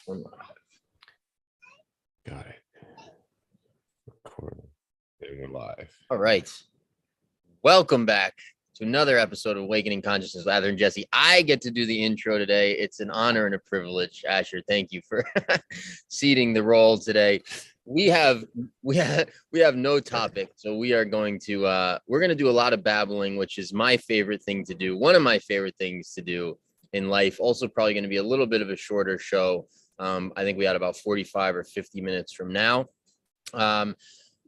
live. Got it. Recording. And we're live. All right. Welcome back to another episode of Awakening Consciousness with Adler and Jesse. I get to do the intro today. It's an honor and a privilege. Asher, thank you for ceding the role today. We have no topic, so we are going to we're going to do a lot of babbling, which is my favorite thing to do. One of my favorite things to do in life. Also, probably going to be a little bit of a shorter show. I think we had about 45 or 50 minutes from now.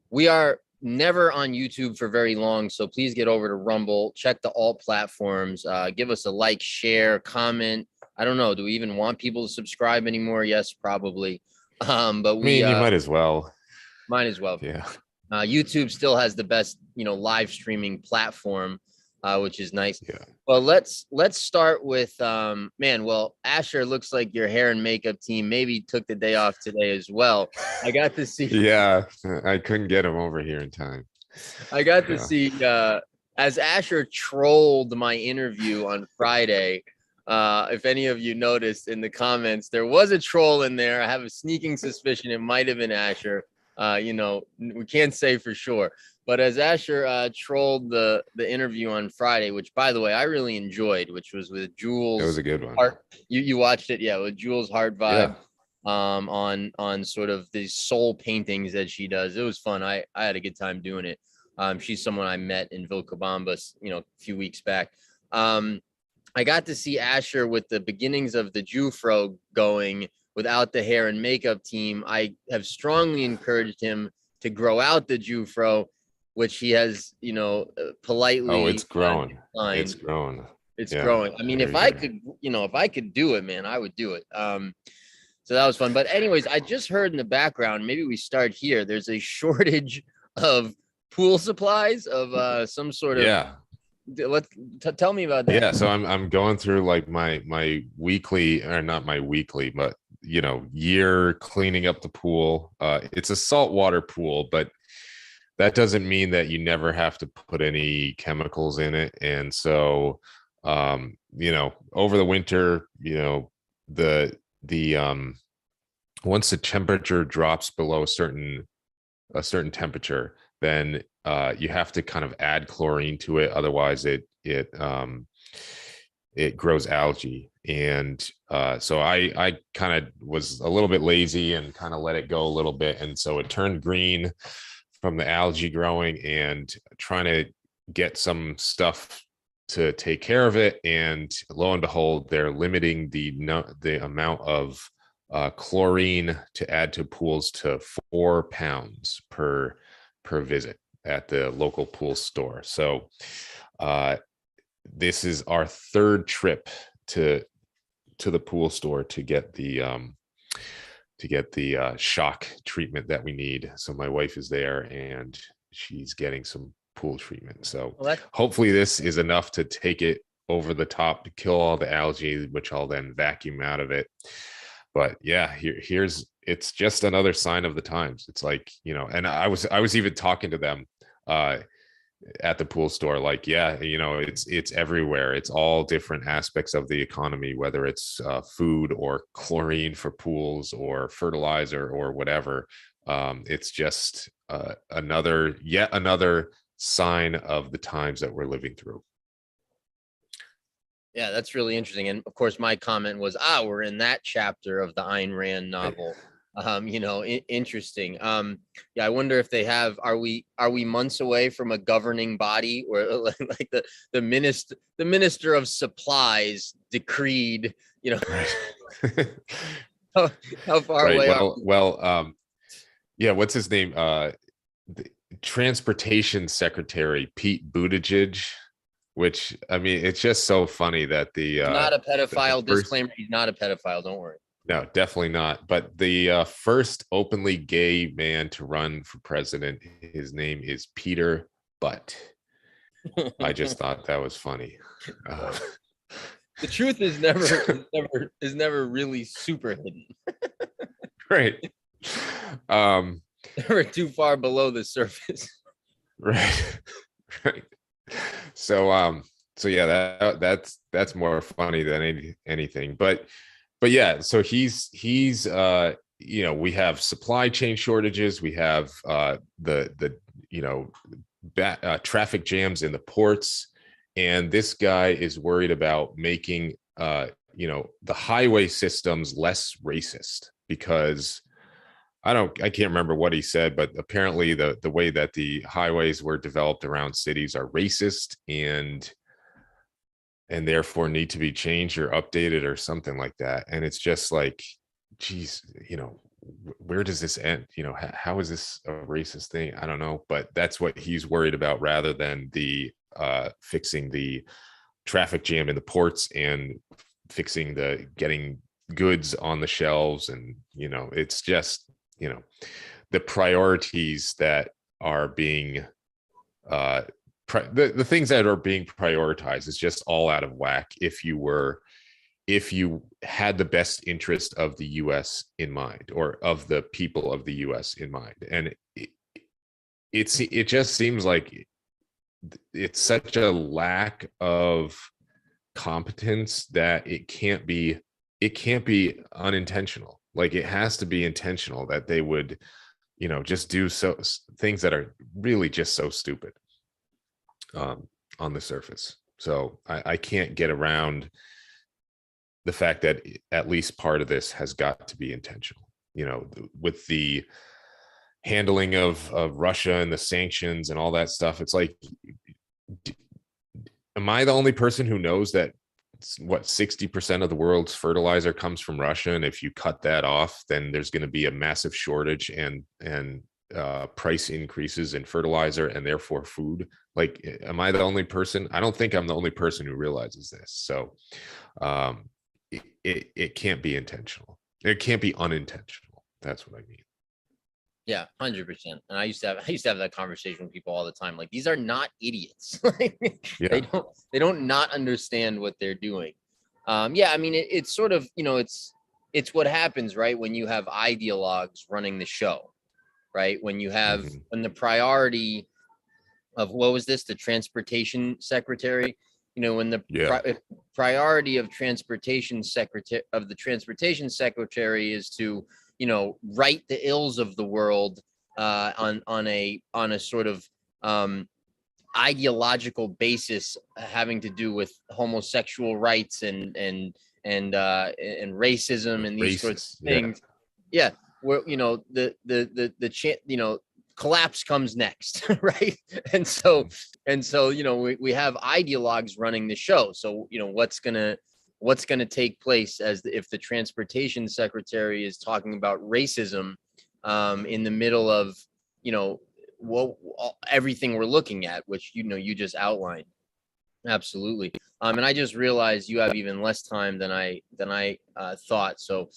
We are never on YouTube for very long, so please get over to Rumble, check the all platforms, give us a like, share, comment. I don't know, do we even want people to subscribe anymore? Yes, probably. But we you might as well. Might as well. Yeah. YouTube still has the best, live streaming platform, which is nice. Yeah. Well, let's start with well, Asher, looks like your hair and makeup team maybe took the day off today as well. I got to see. Yeah, I couldn't get him over here in time. I got to see as Asher trolled my interview on Friday. If any of you noticed in the comments, there was a troll in there. I have a sneaking suspicion it might have been Asher. We can't say for sure. But as Asher trolled the interview on Friday, which, by the way, I really enjoyed, which was with Jules. It was a good one. You watched it, yeah, with Jules' Heart Vibe. Yeah. On sort of these soul paintings that she does. It was fun. I had a good time doing it. She's someone I met in Vilcabamba, a few weeks back. I got to see Asher with the beginnings of the Jufro going without the hair and makeup team. I have strongly encouraged him to grow out the Jufro, which he has, politely. Oh, it's grown. It's grown. It's growing. I mean, if I could do it, man, I would do it. So that was fun. But anyways, I just heard in the background, maybe we start here. There's a shortage of pool supplies of some sort of. Yeah. Tell me about that. Yeah. So I'm going through like my weekly, or not my weekly, but year cleaning up the pool. It's a saltwater pool, but that doesn't mean that you never have to put any chemicals in it. And so, over the winter, the once the temperature drops below a certain temperature, then you have to kind of add chlorine to it. Otherwise it grows algae. And so I kind of was a little bit lazy and kind of let it go a little bit. And so it turned green from the algae growing, and trying to get some stuff to take care of it. And lo and behold, they're limiting the amount of chlorine to add to pools to 4 pounds per visit at the local pool store. So this is our third trip to the pool store to get the shock treatment that we need. So my wife is there and she's getting some pool treatment. So hopefully this is enough to take it over the top to kill all the algae, which I'll then vacuum out of it. But yeah, it's just another sign of the times. It's like, and I was even talking to them at the pool store, like, it's everywhere. It's all different aspects of the economy, whether it's food or chlorine for pools or fertilizer or whatever. It's just yet another sign of the times that we're living through. Yeah, that's really interesting. And of course, my comment was, we're in that chapter of the Ayn Rand novel. Interesting. I wonder if they have, are we months away from a governing body where like the minister of supplies decreed, Right. how far away are we? What's his name? The Transportation Secretary Pete Buttigieg, which, I mean, it's just so funny that he's not a pedophile. Disclaimer, he's not a pedophile, don't worry. No, definitely not. But the first openly gay man to run for president, his name is Peter Butt. I just thought that was funny. The truth is never really super hidden. Right. Never too far below the surface. Right. Right. So yeah, that's more funny than anything. But but yeah, so he's we have supply chain shortages, we have the traffic jams in the ports, and this guy is worried about making the highway systems less racist, because I can't remember what he said, but apparently the way that the highways were developed around cities are racist and therefore need to be changed or updated or something like that. And it's just like, geez, where does this end? How is this a racist thing? I don't know, but that's what he's worried about, rather than the fixing the traffic jam in the ports and fixing the getting goods on the shelves. And it's just the priorities that are being the things that are being prioritized is just all out of whack if you had the best interest of the US in mind, or of the people of the US in mind. And it just seems like it's such a lack of competence that it can't be unintentional. Like, it has to be intentional, that they would just do things that are really just so stupid on the surface. So I can't get around the fact that at least part of this has got to be intentional. With the handling of Russia and the sanctions and all that stuff, it's like, am I the only person who knows that 60% of the world's fertilizer comes from Russia, and if you cut that off, then there's going to be a massive shortage and price increases in fertilizer and therefore food? Like, am I the only person? I don't think I'm the only person who realizes this. So it can't be intentional. It can't be unintentional. That's what I mean. Yeah, 100%. And I used to have that conversation with people all the time. Like, these are not idiots. Yeah. They don't not understand what they're doing. Yeah, I mean, it's sort of, it's what happens, right, when you have ideologues running the show, right? When you have when the priority of, what was this, the transportation secretary, when the priority of the transportation secretary is to right the ills of the world on a sort of ideological basis, having to do with homosexual rights and racism and these sorts of things. Yeah, where collapse comes next, right? And so we have ideologues running the show. So what's gonna take place if the transportation secretary is talking about racism in the middle of everything we're looking at, which you just outlined. Absolutely. And I just realized you have even less time than I thought. So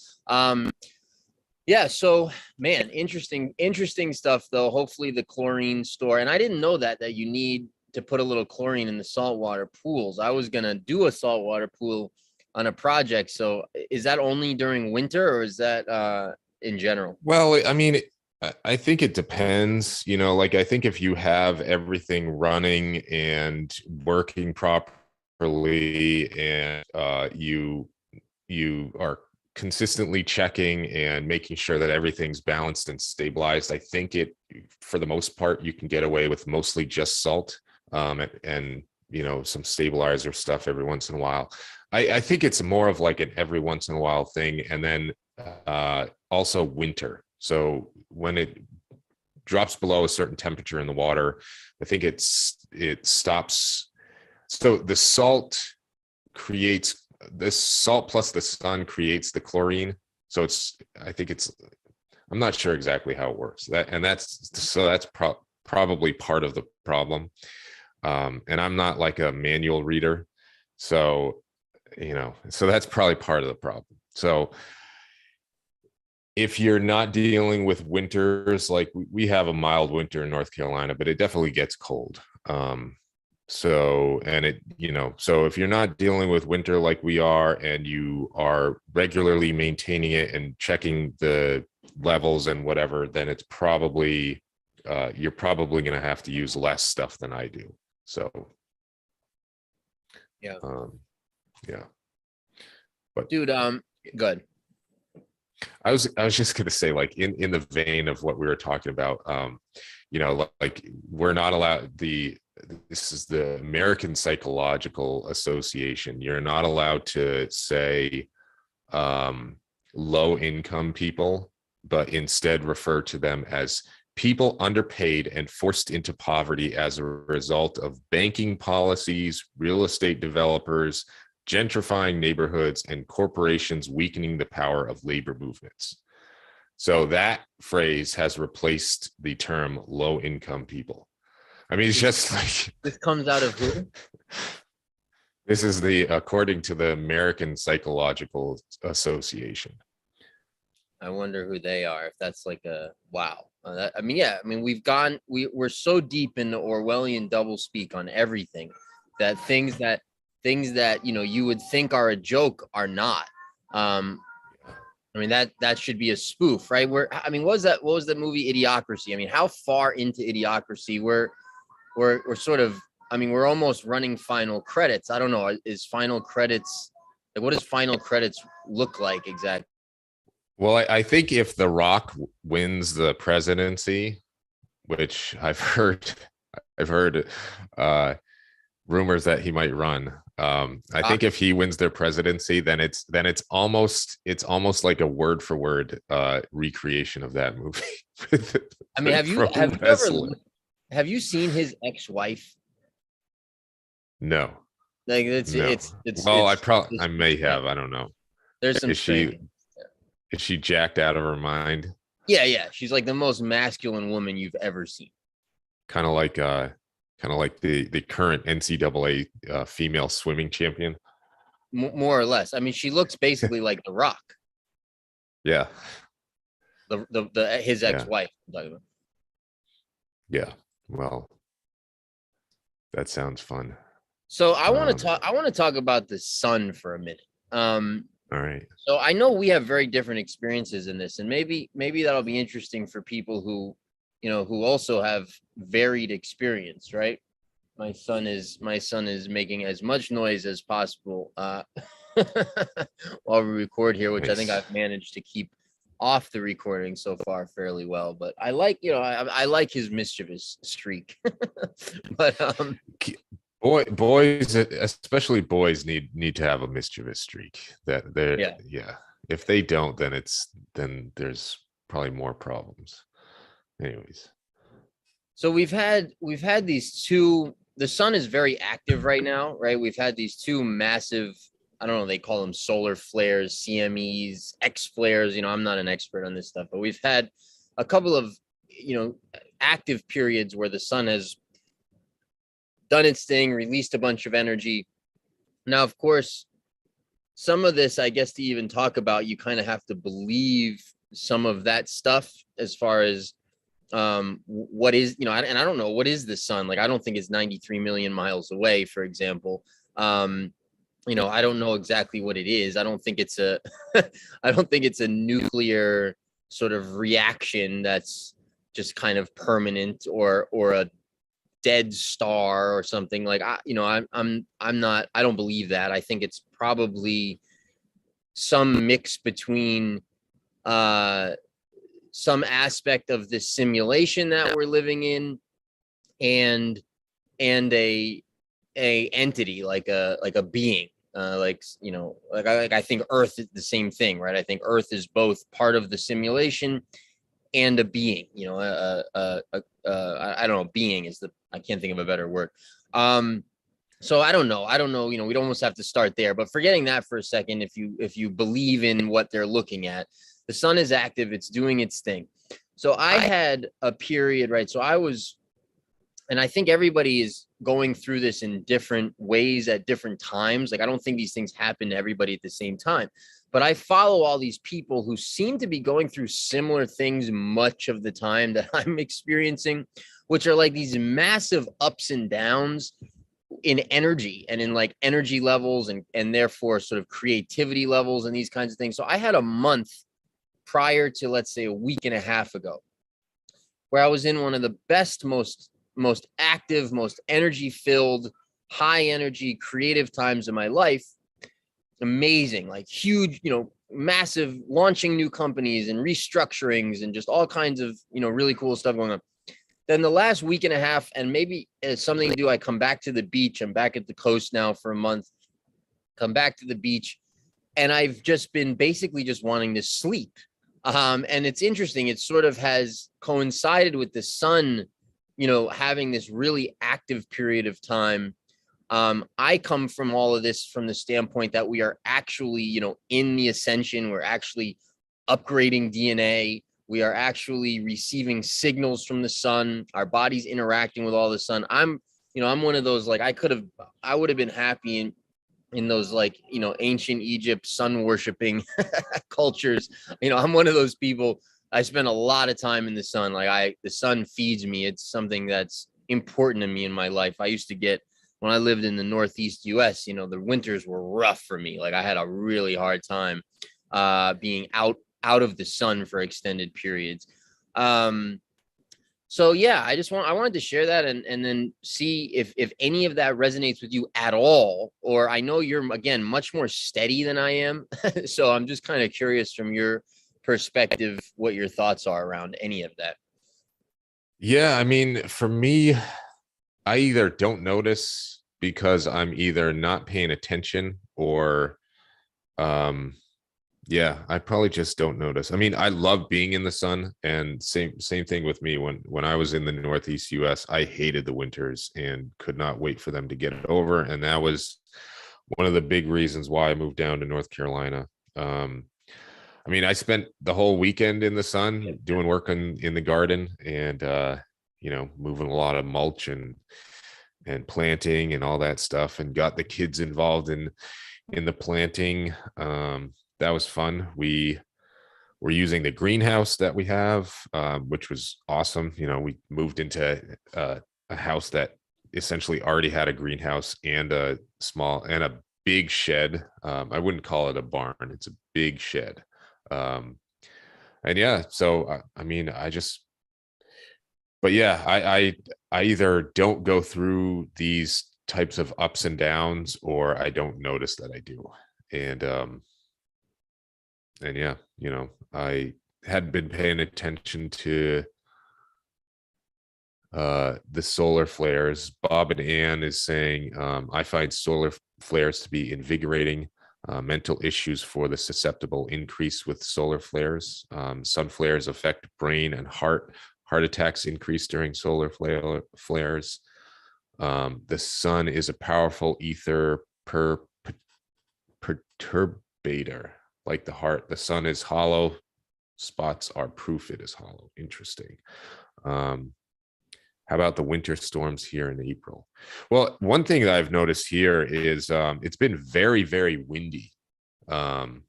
yeah, so man, interesting stuff though. Hopefully the chlorine store, and I didn't know that you need to put a little chlorine in the saltwater pools. I was gonna do a saltwater pool on a project. So is that only during winter, or is that in general? Well, I mean, I think it depends. Like, I think if you have everything running and working properly, and you are consistently checking and making sure that everything's balanced and stabilized, I think for the most part, you can get away with mostly just salt and some stabilizer stuff every once in a while. I think it's more of like an every once in a while thing. And then also winter. So when it drops below a certain temperature in the water, I think it stops. So the salt plus the sun creates the chlorine. So I'm not sure exactly how it works. That's probably part of the problem. And I'm not like a manual reader. So that's probably part of the problem. So if you're not dealing with winters, like we have a mild winter in North Carolina, but it definitely gets cold. So if you're not dealing with winter like we are, and you are regularly maintaining it and checking the levels and whatever, then it's probably, you're probably going to have to use less stuff than I do. So, yeah. Yeah. But dude, Good. I was just gonna say, like, in the vein of what we were talking about, like, we're not allowed this is the American Psychological Association. You're not allowed to say low income people, but instead refer to them as people underpaid and forced into poverty as a result of banking policies, real estate developers, gentrifying neighborhoods, and corporations weakening the power of labor movements. So that phrase has replaced the term low income people. I mean, it's just like, this comes out of who? This is according to the American Psychological Association. I wonder who they are. If that's like a wow. I mean, yeah. I mean, we're so deep in the Orwellian doublespeak on everything that things that you would think are a joke are not. I mean, that should be a spoof, right? What was that movie Idiocracy? I mean, how far into Idiocracy we're sort of, I mean, we're almost running final credits. I don't know. Is final credits, like, what does final credits look like exactly? Well, I think if The Rock wins the presidency, which I've heard rumors that he might run. I think if he wins their presidency, then it's almost like a word for word recreation of that movie. I mean, have you seen his ex-wife? No. Like it's well, I may have. I don't know. There's some. Is she jacked out of her mind? Yeah. She's like the most masculine woman you've ever seen. Kind of like the current NCAA female swimming champion. More or less. I mean, she looks basically like The Rock. Yeah. His ex-wife. Yeah. Well, that sounds fun. So I want to talk about the sun for a minute. All right. So I know we have very different experiences in this, and maybe that'll be interesting for people who also have varied experience, right? My son is making as much noise as possible while we record here, which nice. I think I've managed to keep off the recording so far fairly well. But I like, I like his mischievous streak. But boys, especially boys, need to have a mischievous streak. Yeah. If they don't, then there's probably more problems. Anyways, so we've had these two. The sun is very active right now, right? We've had these two massive, I don't know, they call them solar flares, CMEs, X flares. I'm not an expert on this stuff, but we've had a couple of, active periods where the sun has done its thing, released a bunch of energy. Now, of course, some of this, I guess, to even talk about, you kind of have to believe some of that stuff as far as what is, and I don't know, what is the sun? Like, I don't think it's 93 million miles away, for example. I don't know exactly what it is. I don't think it's a nuclear sort of reaction that's just kind of permanent, or a dead star or something. Like, I don't believe that. I think it's probably some mix between some aspect of this simulation that we're living in and a entity, like a being, I think Earth is the same thing, right? I think Earth is both part of the simulation and a being, I don't know, being is I can't think of a better word. So I don't know, we'd almost have to start there, but forgetting that for a second, if you believe in what they're looking at, the sun is active, it's doing its thing. So I had a period, right? So and I think everybody is going through this in different ways at different times. Like, I don't think these things happen to everybody at the same time, but I follow all these people who seem to be going through similar things much of the time that I'm experiencing, which are like these massive ups and downs in energy and in like energy levels and therefore sort of creativity levels and these kinds of things. So I had a month prior to, let's say, a week and a half ago, where I was in one of the best, most active, most energy filled, high energy, creative times of my life. Amazing, like huge, massive launching new companies and restructurings and just all kinds of, really cool stuff going on. Then the last week and a half, and maybe it's something to do, I come back to the beach. I'm back at the coast now for a month, come back to the beach, and I've just been basically just wanting to sleep. And it's interesting. It sort of has coincided with the sun, having this really active period of time. I come from all of this from the standpoint that we are actually, in the ascension. We're actually upgrading DNA. We are actually receiving signals from the sun. Our body's interacting with all the sun. I'm one of those, like, I would have been happy in those, like, ancient Egypt sun worshiping cultures. I'm one of those people. I spend a lot of time in the sun. The sun feeds me. It's something that's important to me in my life. I used to get, when I lived in the Northeast US, the winters were rough for me. Like, I had a really hard time being out of the sun for extended periods. So yeah, I wanted to share that and then see if any of that resonates with you at all. Or I know you're, again, much more steady than I am. So I'm just kind of curious from your perspective, what your thoughts are around any of that. Yeah, I mean, for me, I either don't notice because I'm either not paying attention or yeah, I probably just don't notice. I mean, I love being in the sun, and same thing with me. When I was in the Northeast US, I hated the winters and could not wait for them to get over. And that was one of the big reasons why I moved down to North Carolina. I mean, I spent the whole weekend in the sun doing work in the garden and moving a lot of mulch and planting and all that stuff, and got the kids involved in the planting. That was fun. We were using the greenhouse that we have, which was awesome. We moved into a house that essentially already had a greenhouse and a big shed. I wouldn't call it a barn. It's a big shed. And yeah, so I mean, but yeah, I either don't go through these types of ups and downs, or I don't notice that I do. And yeah, I had been paying attention to the solar flares. Bob and Ann is saying, I find solar flares to be invigorating. Mental issues for the susceptible increase with solar flares. Sun flares affect brain and heart. Heart attacks increase during solar flares. The sun is a powerful ether perturbator. Like the heart, the sun is hollow. Spots are proof it is hollow. Interesting. How about the winter storms here in April? Well, one thing that I've noticed here is it's been very, very windy. And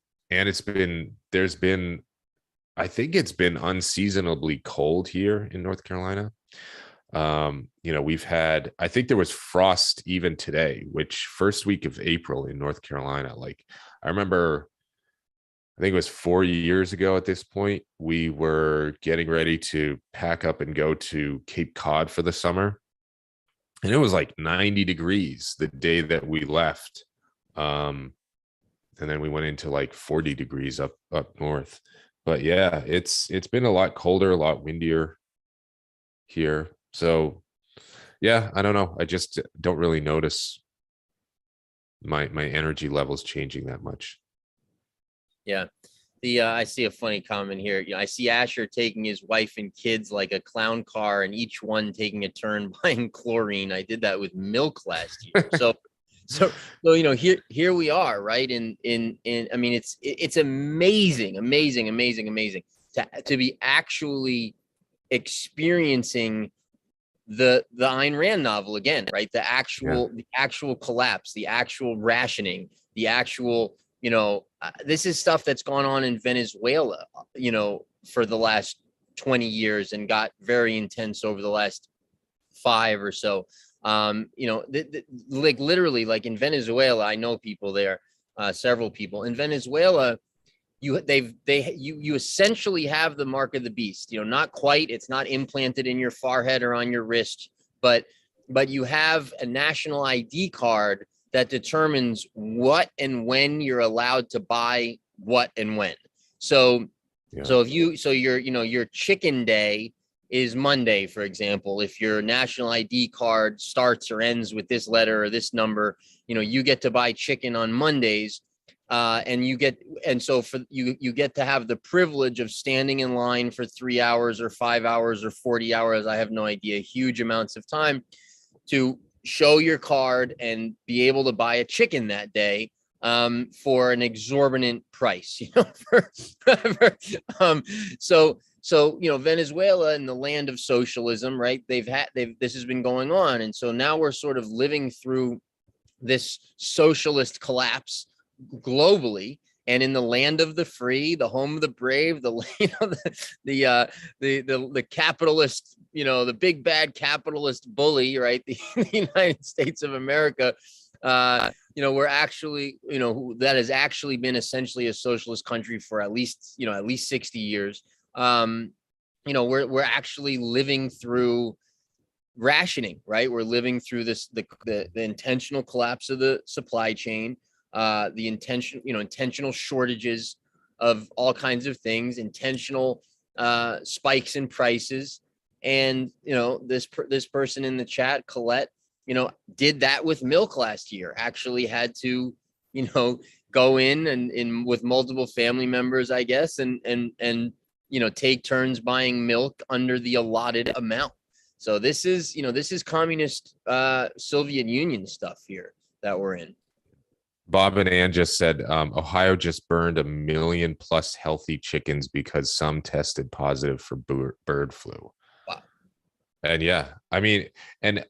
I think it's been unseasonably cold here in North Carolina. We've had, I think there was frost even today, which first week of April in North Carolina, like I remember, I think it was 4 years ago at this point, we were getting ready to pack up and go to Cape Cod for the summer. And it was like 90 degrees the day that we left. And then we went into like 40 degrees up north. But yeah, it's been a lot colder, a lot windier here. So yeah, I don't know. I just don't really notice my energy levels changing that much. Yeah. I see a funny comment here. I see Asher taking his wife and kids like a clown car, and each one taking a turn buying chlorine. I did that with milk last year. So here we are, right? I mean, it's amazing to be actually experiencing the Ayn Rand novel again, right? The actual collapse, the actual rationing, the actual, this is stuff that's gone on in Venezuela, for the last 20 years and got very intense over the last 5 or so. Like literally, like in Venezuela, I know people there, several people in Venezuela. You essentially have the mark of the beast. Not quite. It's not implanted in your forehead or on your wrist, but you have a national ID card that determines what and when you're allowed to buy what and when. So your chicken day is Monday, for example. If your national ID card starts or ends with this letter or this number, you get to buy chicken on Mondays. So you get to have the privilege of standing in line for 3 hours or 5 hours or 40 hours. I have no idea, huge amounts of time to show your card and be able to buy a chicken that day for an exorbitant price, So, Venezuela and the land of socialism, right? This has been going on. And so now we're sort of living through this socialist collapse globally, and in the land of the free, the home of the brave, the capitalist, the big bad capitalist bully, right? The United States of America. We're actually, that has actually been essentially a socialist country for at least 60 years. We're actually living through rationing, right? We're living through the intentional collapse of the supply chain, the intentional shortages of all kinds of things, intentional spikes in prices. And, this person in the chat, Colette, did that with milk last year, actually had to, go in and with multiple family members, I guess, and take turns buying milk under the allotted amount. So this is communist Soviet Union stuff here that we're in. Bob and Ann just said Ohio just burned 1 million plus healthy chickens because some tested positive for bird flu. Wow. And yeah, I mean, and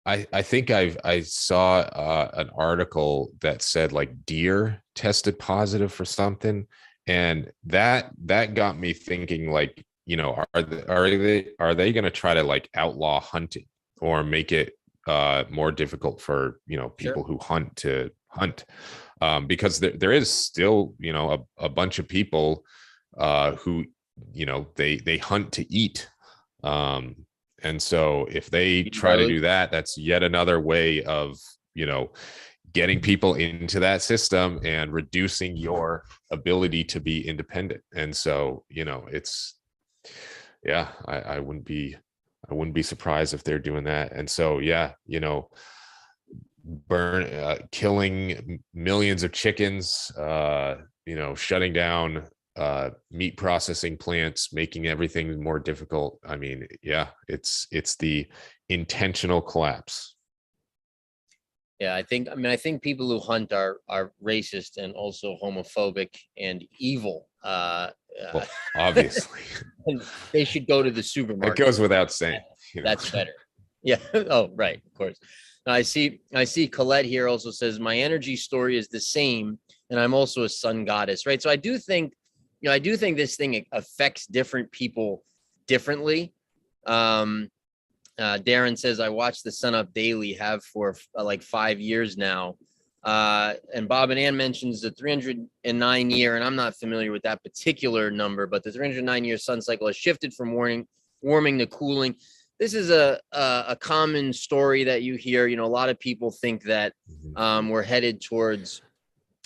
I think I saw an article that said like deer tested positive for something, and that got me thinking, like, are they going to try to like outlaw hunting or make it more difficult for people who hunt to hunt, because there is still a bunch of people who they hunt to eat, and so if they try to do that, that's yet another way of getting people into that system and reducing your ability to be independent. And so it's I wouldn't be surprised if they're doing that. And so killing millions of chickens, shutting down meat processing plants, making everything more difficult. I mean, it's the intentional collapse. Yeah, I think people who hunt are racist and also homophobic and evil. Well, obviously. They should go to the supermarket. It goes without saying. That's better. Yeah. Oh, right. Of course. I see Colette here also says my energy story is the same, and I'm also a sun goddess, right? So I do think this thing affects different people differently. Darren says I watch the Sun Up daily, have for like 5 years now. And Bob and Ann mentions the 309 year, and I'm not familiar with that particular number, but the 309 year sun cycle has shifted from warming to cooling. This is a common story that you hear. A lot of people think that we're headed towards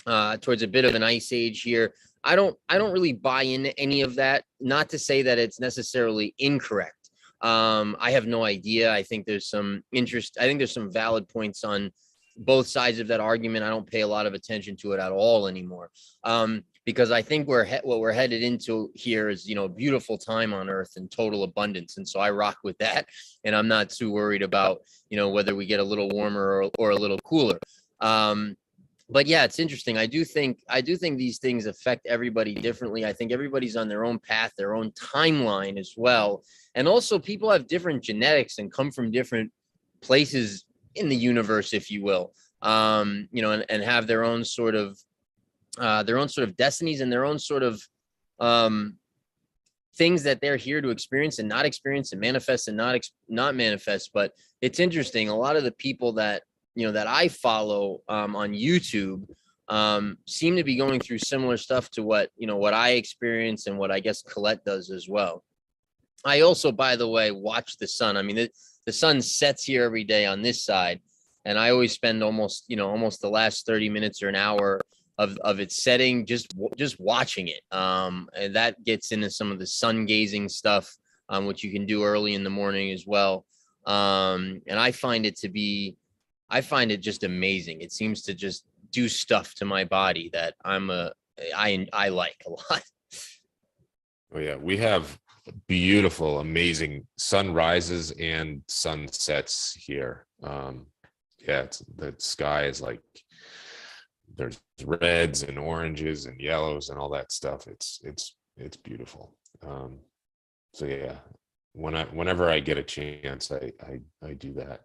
a bit of an ice age here. I don't really buy into any of that. Not to say that it's necessarily incorrect. I have no idea. I think there's some interest. I think there's some valid points on both sides of that argument. I don't pay a lot of attention to it at all anymore. Because I think what we're headed into here is, a beautiful time on Earth and total abundance. And so I rock with that. And I'm not too worried about, whether we get a little warmer or a little cooler. But yeah, it's interesting. I do think these things affect everybody differently. I think everybody's on their own path, their own timeline as well. And also people have different genetics and come from different places in the universe, if you will, and have their own sort of destinies and their own sort of things that they're here to experience and not experience, and manifest and not manifest. But it's interesting. A lot of the people that I follow on YouTube seem to be going through similar stuff to what I experience and what I guess Colette does as well. I also, by the way, watch the sun. I mean, the sun sets here every day on this side, and I always spend almost the last 30 minutes or an hour of its setting, just watching it. And that gets into some of the sun gazing stuff, which you can do early in the morning as well. And I find it just amazing. It seems to just do stuff to my body that I like a lot. Oh yeah, we have beautiful, amazing sunrises and sunsets here. Yeah, the sky is like, there's reds and oranges and yellows and all that stuff. It's beautiful. So yeah, whenever I get a chance, I do that.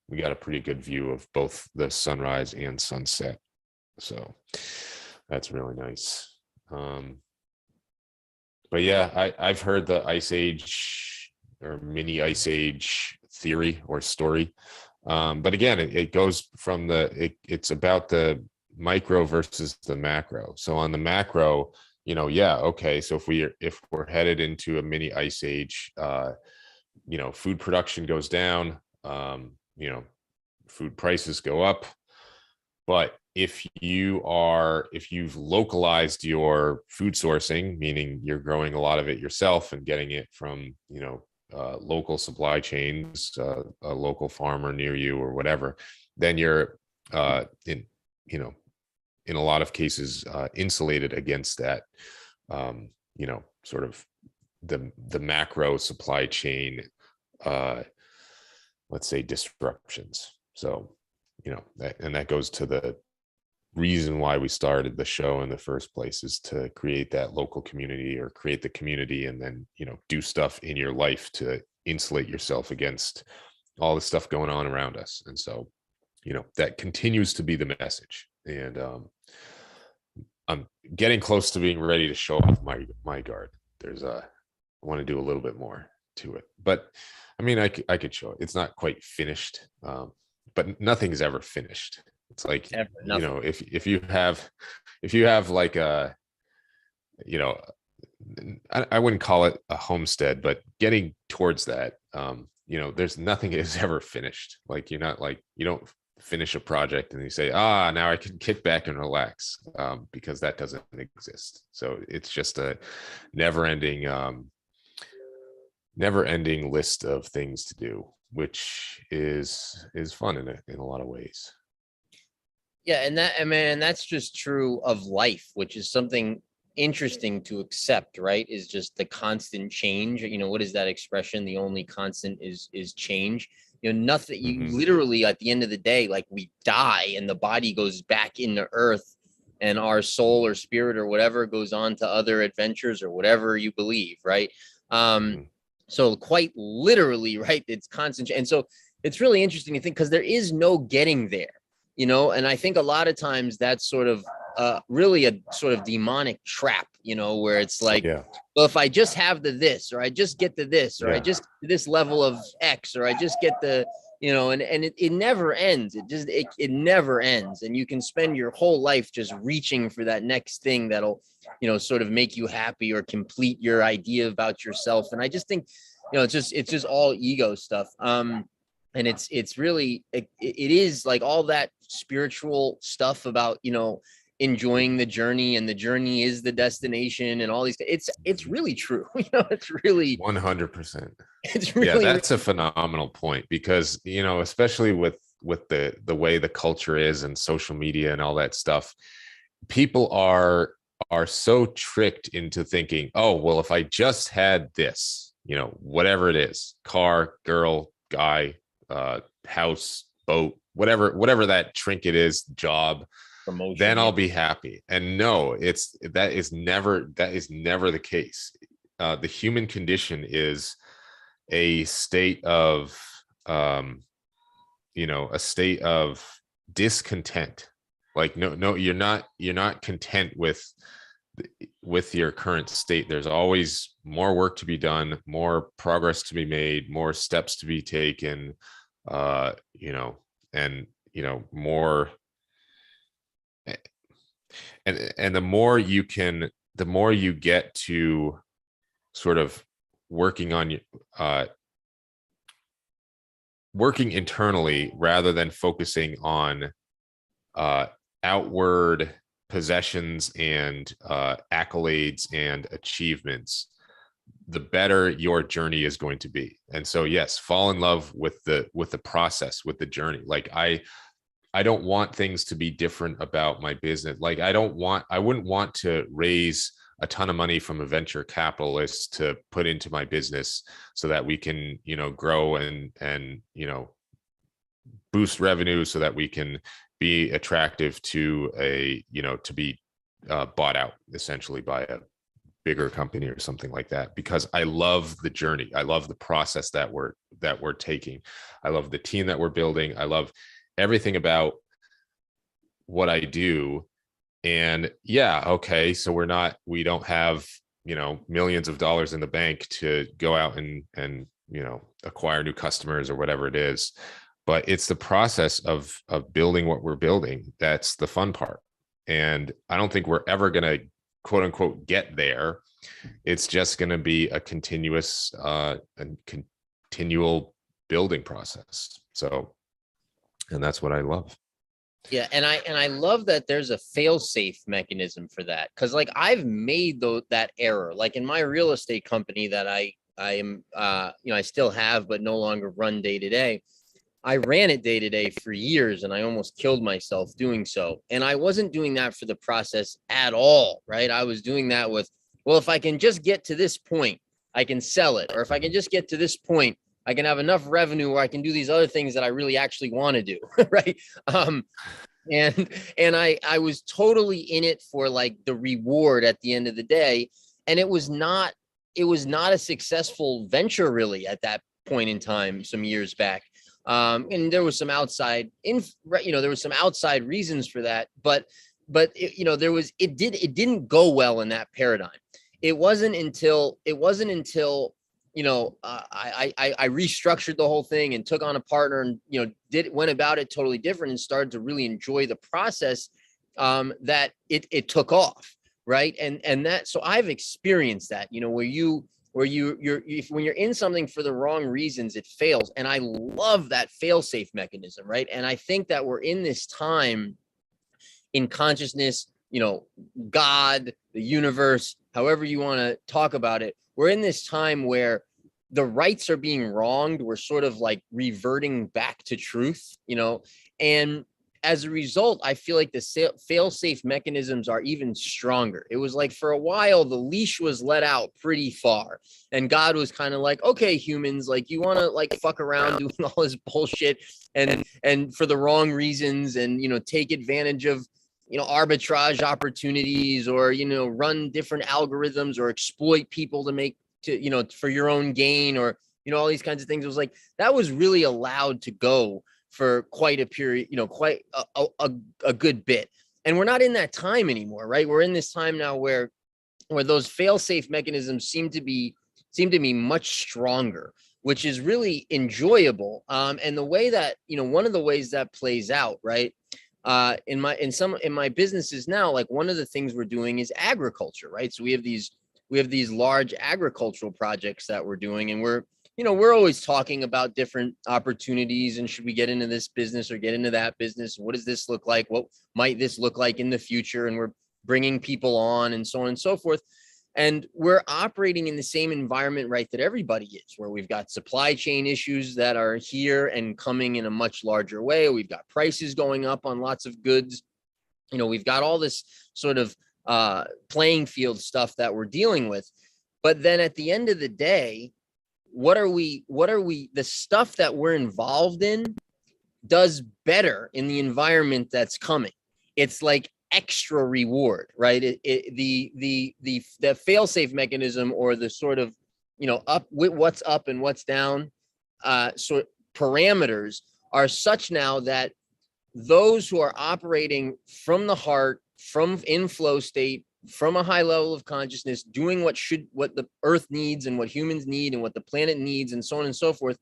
We got a pretty good view of both the sunrise and sunset, so that's really nice. But yeah, I've heard the ice age or mini ice age theory or story. But again, it goes from it's about the micro versus the macro. So on the macro, yeah, okay. So if we're headed into a mini ice age, food production goes down, food prices go up. But if you've localized your food sourcing, meaning you're growing a lot of it yourself and getting it from, local supply chains, a local farmer near you or whatever, then you're in a lot of cases insulated against that, sort of the macro supply chain, let's say, disruptions. So, that goes to the reason why we started the show in the first place, is to create that local community or create the community, and then, do stuff in your life to insulate yourself against all the stuff going on around us. And so, that continues to be the message. And I'm getting close to being ready to show off my garden. I want to do a little bit more to it, but I mean, I could show it. It's not quite finished, but nothing's ever finished. It's like, if you have like a, I wouldn't call it a homestead, but getting towards that, there's nothing is ever finished. Like, you don't finish a project and you say, now I can kick back and relax, because that doesn't exist. So it's just a never ending list of things to do, which is fun in a lot of ways. Yeah, and that's just true of life, which is something interesting to accept, right? Is just the constant change. What is that expression? The only constant is change. Nothing, you literally, at the end of the day, like, we die and the body goes back into earth, and our soul or spirit or whatever goes on to other adventures or whatever you believe, right? So quite literally, right, it's constant. And so it's really interesting to think, because there is no getting there, and I think a lot of times that's sort of really a sort of demonic trap, where it's like, well, if I just have this, or I just get to this, or I just this level of X, or I just get the, and it never ends. It never ends. And you can spend your whole life just reaching for that next thing that'll, sort of make you happy or complete your idea about yourself. And I just think, it's just all ego stuff. And it's really, it is like all that spiritual stuff about, enjoying the journey, and the journey is the destination, and all these, it's really true. It's really 100%. It's really, that's a phenomenal point, because, especially with the way the culture is and social media and all that stuff, people are so tricked into thinking, oh, well, if I just had this, whatever it is, car, girl, guy, house, boat, whatever that trinket is, job, promotion, then I'll be happy. And no, that is never the case. The human condition is a state of a state of discontent. Like, no, you're not content with your current state. There's always more work to be done, more progress to be made, more steps to be taken, more, and the more you get to sort of working on working internally, rather than focusing on outward possessions and accolades and achievements, the better your journey is going to be. And so, yes, fall in love with the process, with the journey. Like I don't want things to be different about my business. Like I wouldn't want to raise a ton of money from a venture capitalist to put into my business so that we can, grow and, boost revenue so that we can be attractive to to be bought out essentially by a bigger company or something like that, because I love the journey. I love the process that we're taking. I love the team that we're building. I love everything about what I do. And yeah, okay, so we don't have, millions of dollars in the bank to go out and acquire new customers or whatever it is. But it's the process of building what we're building that's the fun part. And I don't think we're ever going to quote unquote get there. It's just going to be a continuous and continual building process. So, and that's what I love. Yeah, and I love that there's a fail-safe mechanism for that, because like I've made that error, like in my real estate company that I am I still have but no longer run day to day. I ran it day to day for years and I almost killed myself doing so. And I wasn't doing that for the process at all, right? I was doing that with, well, if I can just get to this point, I can sell it. Or if I can just get to this point, I can have enough revenue where I can do these other things that I really actually want to do, right? And I was totally in it for like the reward at the end of the day. And it was not a successful venture really at that point in time, some years back. And there was some outside there was some outside reasons for that, but it didn't go well in that paradigm. It wasn't until I restructured the whole thing and took on a partner and went about it totally different and started to really enjoy the process, that it took off, right? And that, so I've experienced that, when you're in something for the wrong reasons, it fails. And I love that fail-safe mechanism, right? And I think that we're in this time in consciousness, God, the universe, however you want to talk about it, we're in this time where the rights are being wronged. We're sort of like reverting back to truth, and as a result, I feel like the fail-safe mechanisms are even stronger. It was like for a while, the leash was let out pretty far. And God was kind of like, okay, humans, like you want to like fuck around doing all this bullshit and for the wrong reasons and, take advantage of, arbitrage opportunities or, run different algorithms or exploit people for your own gain or, all these kinds of things. It was like, that was really allowed to go for quite a period, quite a good bit. And we're not in that time anymore, right? We're in this time now where those fail-safe mechanisms seem to be much stronger, which is really enjoyable. And the way that, one of the ways that plays out, right? In my businesses now, like one of the things we're doing is agriculture, right? So we have these large agricultural projects that we're doing, and we're always talking about different opportunities and should we get into this business or get into that business? What does this look like? What might this look like in the future? And we're bringing people on and so on and so forth. And we're operating in the same environment, right, that everybody is, where we've got supply chain issues that are here and coming in a much larger way. We've got prices going up on lots of goods. We've got all this sort of playing field stuff that we're dealing with. But then at the end of the day, the stuff that we're involved in does better in the environment that's coming. It's like extra reward, right? The fail-safe mechanism or the sort of, what's up and what's down, sort parameters are such now that those who are operating from the heart, from in flow state, from a high level of consciousness, doing what the earth needs and what humans need and what the planet needs and so on and so forth,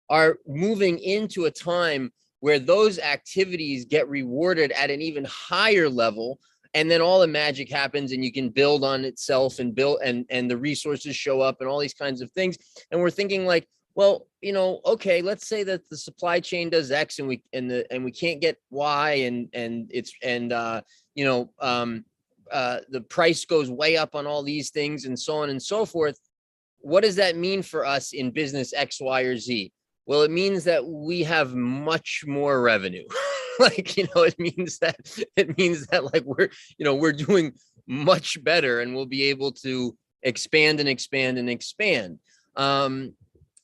are moving into a time where those activities get rewarded at an even higher level. And then all the magic happens and you can build on itself and build and the resources show up and all these kinds of things. And we're thinking like, well, okay, let's say that the supply chain does X and we can't get Y and the price goes way up on all these things and so on and so forth. What does that mean for us in business X, Y, or Z? Well, it means that we have much more revenue. It means that like we're doing much better, and we'll be able to expand and expand and expand. And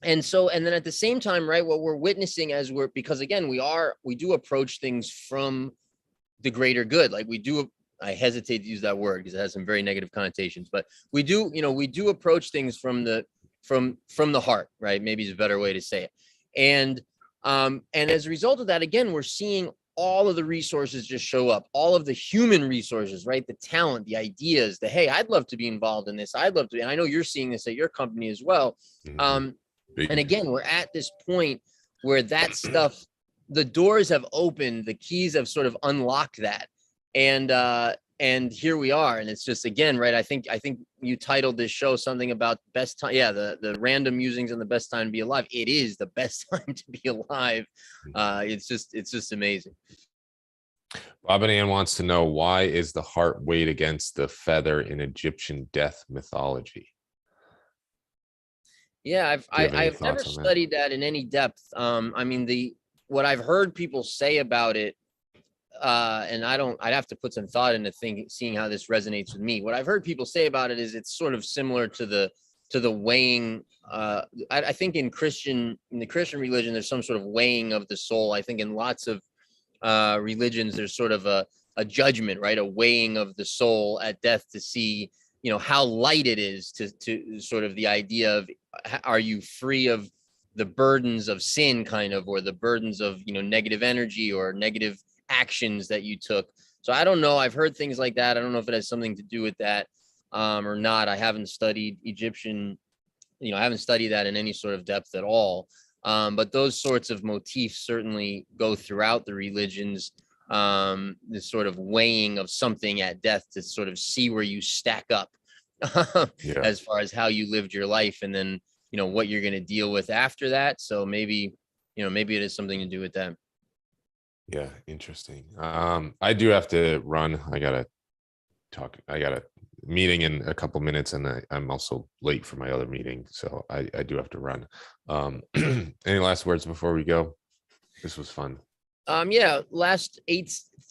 then at the same time, right, what we're witnessing because again, we do approach things from the greater good. Like I hesitate to use that word because it has some very negative connotations, but we do approach things from the heart, right? Maybe is a better way to say it. And as a result of that, again, we're seeing all of the resources just show up, all of the human resources, right? The talent, the ideas, hey, I'd love to be involved in this. I'd love to, and I know you're seeing this at your company as well. And again, we're at this point where that stuff, the doors have opened, the keys have sort of unlocked that. And here we are. And it's just, again, right. I think you titled this show something about best time. Yeah. The random musings and the best time to be alive. It is the best time to be alive. It's just amazing. Bob and Ann wants to know, why is the heart weighed against the feather in Egyptian death mythology? Yeah. I've never studied that in any depth. I mean, what I've heard people say about it, and I'd have to put some thought into seeing how this resonates with me. What I've heard people say about it is it's sort of similar to the weighing. I think in the Christian religion, there's some sort of weighing of the soul. I think in lots of religions, there's sort of a judgment, right? A weighing of the soul at death to see, how light it is, to sort of the idea of, are you free of the burdens of sin, kind of, or the burdens of, negative energy or negative actions that you took. So I don't know. I've heard things like that. I don't know if it has something to do with that or not. I haven't studied Egyptian, I haven't studied that in any sort of depth at all. But those sorts of motifs certainly go throughout the religions, this sort of weighing of something at death to sort of see where you stack up as far as how you lived your life, and then, what you're going to deal with after that. So maybe it is something to do with that. Yeah, interesting. I do have to run. I got a meeting in a couple minutes, and I'm also late for my other meeting, so I do have to run. Any last words before we go? This was fun. Yeah, last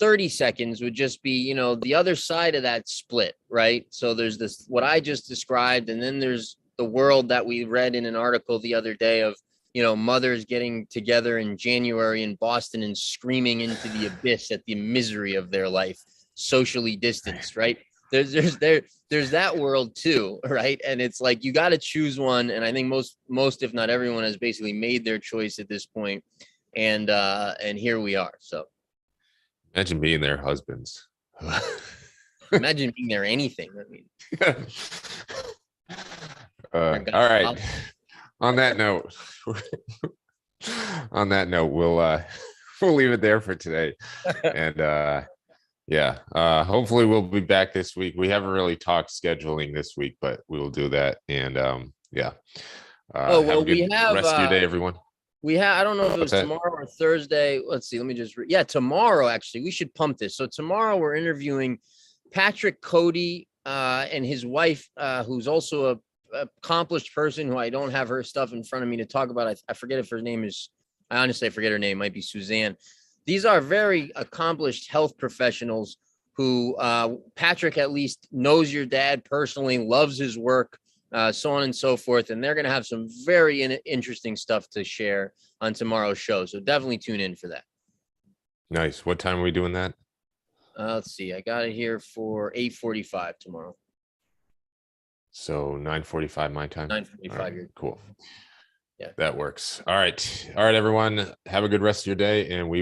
30 seconds would just be, the other side of that split, right? So there's this, what I just described, and then there's the world that we read in an article the other day of, mothers getting together in January in Boston and screaming into the abyss at the misery of their life, socially distanced, right? There's that world too, right? And it's like, you got to choose one. And I think most, if not everyone, has basically made their choice at this point. And here we are. So imagine being their husbands. Imagine being there anything. I mean, all right. On that note, we'll leave it there for today. And hopefully we'll be back this week. We haven't really talked scheduling this week, but we will do that. And have a good rest of your day, everyone. I don't know if it was tomorrow or Thursday. Let's see. Let me just tomorrow, actually. We should pump this. So tomorrow we're interviewing Patrick Cody and his wife, who's also a accomplished person who I don't have her stuff in front of me to talk about. I forget if her name is, I honestly forget her name. It might be Suzanne. These are very accomplished health professionals who Patrick at least knows your dad personally, loves his work, so on and so forth. And they're going to have some very interesting stuff to share on tomorrow's show. So definitely tune in for that. Nice. What time are we doing that? Let's see. I got it here for 8:45 tomorrow. So 9:45 my time. 9:45. Right, cool. Yeah, that works. All right, everyone. Have a good rest of your day, and we